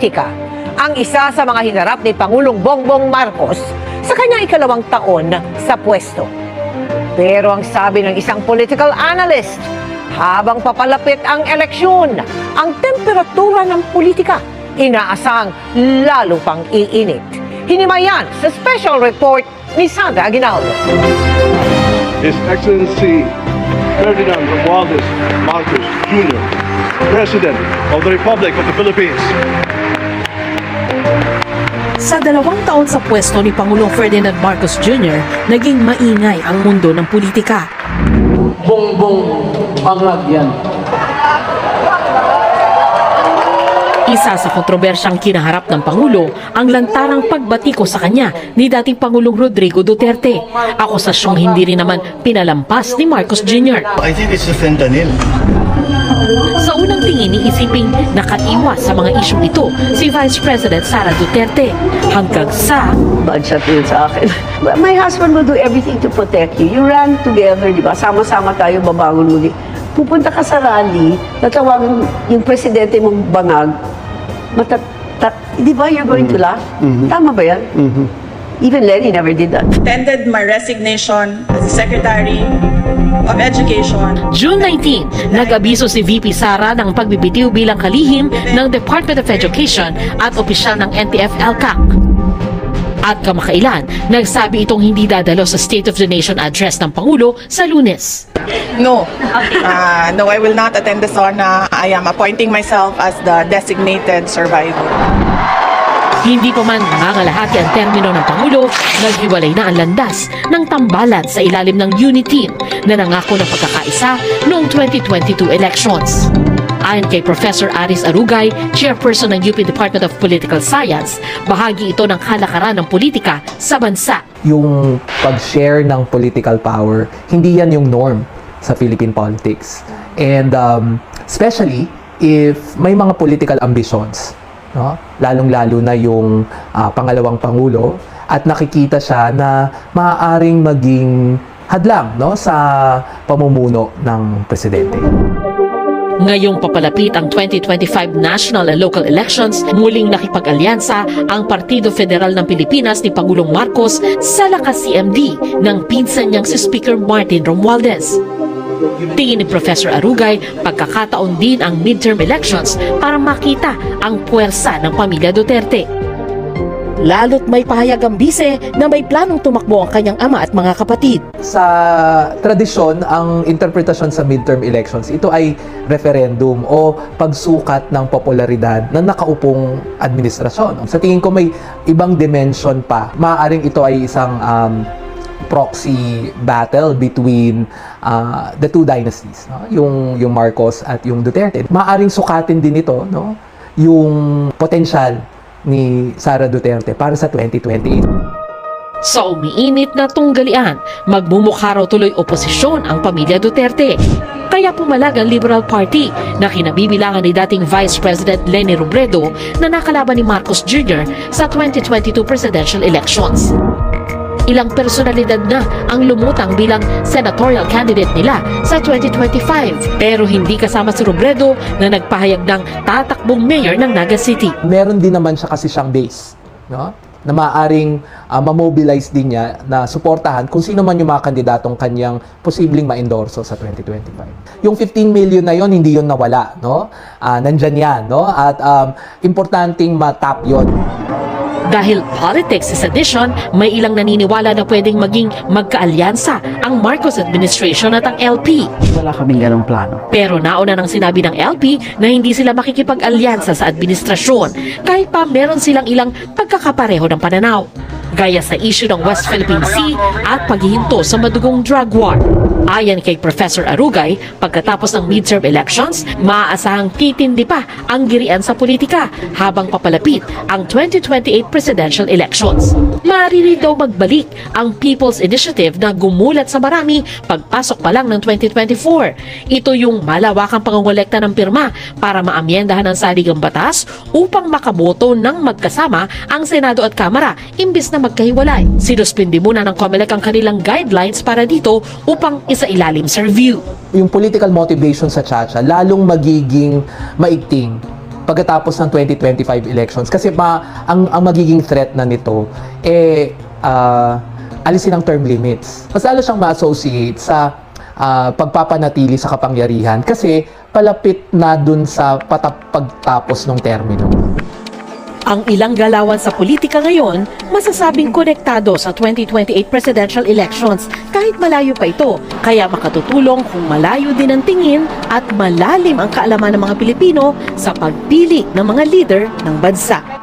politika ang isa sa mga hinarap ni Pangulong Bongbong Marcos sa kanyang ikalawang taon sa pwesto. Pero ang sabi ng isang political analyst, habang papalapit ang eleksyon, ang temperatura ng politika inaasang lalo pang iinit. Hinimayan sa special report ni Sandra Aguinaldo. His Excellency Ferdinand Romualdez Marcos Jr., President of the Republic of the Philippines. Sa 2 taon sa pwesto ni Pangulong Ferdinand Marcos Jr., naging maingay ang mundo ng politika. Bongbong bangag yan. Isa sa kontrobersyang kinaharap ng Pangulo ang lantarang pagbatiko sa kanya ni dating Pangulong Rodrigo Duterte. Akusasyong hindi rin naman pinalampas ni Marcos Jr. I think it's the fentanyl. Sa unang tingin, iisiping nakaiwas sa mga isyong ito si Vice President Sara Duterte hanggang sa Budget yun sa akin. My husband will do everything to protect you. You ran together, di ba? Sama-sama tayo babangon muli. Pupunta ka sa rally, natawagan yung presidente mong bangag, di ba you're going to laugh? Tama ba yan? Even Lenny never did that. Tendered my resignation as the Secretary of Education. June 19, nag-abiso si VP Sara ng pagbibitiw bilang kalihim ng Department of Education at opisyal ng NTF-ELCAC. At kamakailan, nagsabi itong hindi dadalo sa State of the Nation address ng Pangulo sa Lunes. No, no, I will not attend the SONA. I am appointing myself as the designated survivor. Hindi pa man nangangalahati ang termino ng Pangulo, naghiwalay na ang landas ng tambalan sa ilalim ng unity team na nangako ng pagkakaisa noong 2022 elections. Ayon kay Professor Aris Arugay, chairperson ng UP Department of Political Science, bahagi ito ng kalakaran ng politika sa bansa. Yung pag-share ng political power, hindi yan yung norm sa Philippine politics. And especially if may mga political ambitions, no? Lalong-lalo na yung pangalawang pangulo at nakikita siya na maaaring maging hadlang, no, sa pamumuno ng presidente. Ngayong papalapit ang 2025 national and local elections, muling nakipag-alyansa ang Partido Federal ng Pilipinas ni Pangulong Marcos sa lakas CMD ng pinsan niyang si Speaker Martin Romualdez. Tingin ni Professor Arugay, pagkakataon din ang midterm elections para makita ang puwersa ng pamilya Duterte. Lalo't may pahayag ang bise na may planong tumakbo ang kanyang ama at mga kapatid. Sa tradisyon, ang interpretasyon sa midterm elections, ito ay referendum o pagsukat ng popularidad ng nakaupong administrasyon. Sa tingin ko may ibang dimension pa. Maaaring ito ay isang proxy battle between the two dynasties, no? Yung Marcos at yung Duterte. Maaaring sukatin din ito, no? Yung potensyal ni Sara Duterte para sa 2028. Sa umiinit na tunggalian, magmumukha raw tuloy oposisyon ang pamilya Duterte. Kaya pumalag ang Liberal Party na kinabibilangan ni dating Vice President Leni Robredo na nakalaban ni Marcos Jr. sa 2022 presidential elections. Ilang personalidad na ang lumutang bilang senatorial candidate nila sa 2025. Pero hindi kasama si Robredo na nagpahayag ng tatakbong mayor ng Naga City. Meron din naman siya kasi siyang base, no? Na maaaring ma-mobilize din niya na suportahan kung sino man yung mga kandidatong kanyang posibleng ma-endorso sa 2025. Yung 15 million na yon hindi yon nawala, no? Nandyan yan, no? At importanteng matap yon. Dahil politics is addition, may ilang naniniwala na pwedeng maging magkaalyansa ang Marcos administration at ang LP. Wala kaming ganong plano. Pero nauna nang sinabi ng LP na hindi sila makikipag-alyansa sa administrasyon kahit pa meron silang ilang pagkakapareho ng pananaw. Gaya sa issue ng West Philippine Sea at paghihinto sa madugong drug war. Ayon kay Professor Arugay, pagkatapos ng midterm elections, maaasahang titindi pa ang girian sa politika habang papalapit ang 2028 presidential elections. Maaari daw magbalik ang People's Initiative na gumulat sa marami pagpasok pa lang ng 2024. Ito yung malawakang pangongolekta ng pirma para maamyendahan ang saligang batas upang makaboto ng magkasama ang Senado at Kamara imbis na magkahiwalay. Sinuspindi muna ng COMELEC ang kanilang guidelines para dito upang isailalim sa review. Yung political motivation sa Chacha lalong magiging maigting pagkatapos ng 2025 elections. Kasi ang magiging threat na nito, alisin ang term limits. Mas lalo siyang ma-associate sa pagpapanatili sa kapangyarihan kasi palapit na dun sa pagtapos ng termino. Ang ilang galawan sa politika ngayon, masasabing konektado sa 2028 presidential elections kahit malayo pa ito. Kaya makatutulong kung malayo din ang tingin at malalim ang kaalaman ng mga Pilipino sa pagpili ng mga leader ng bansa.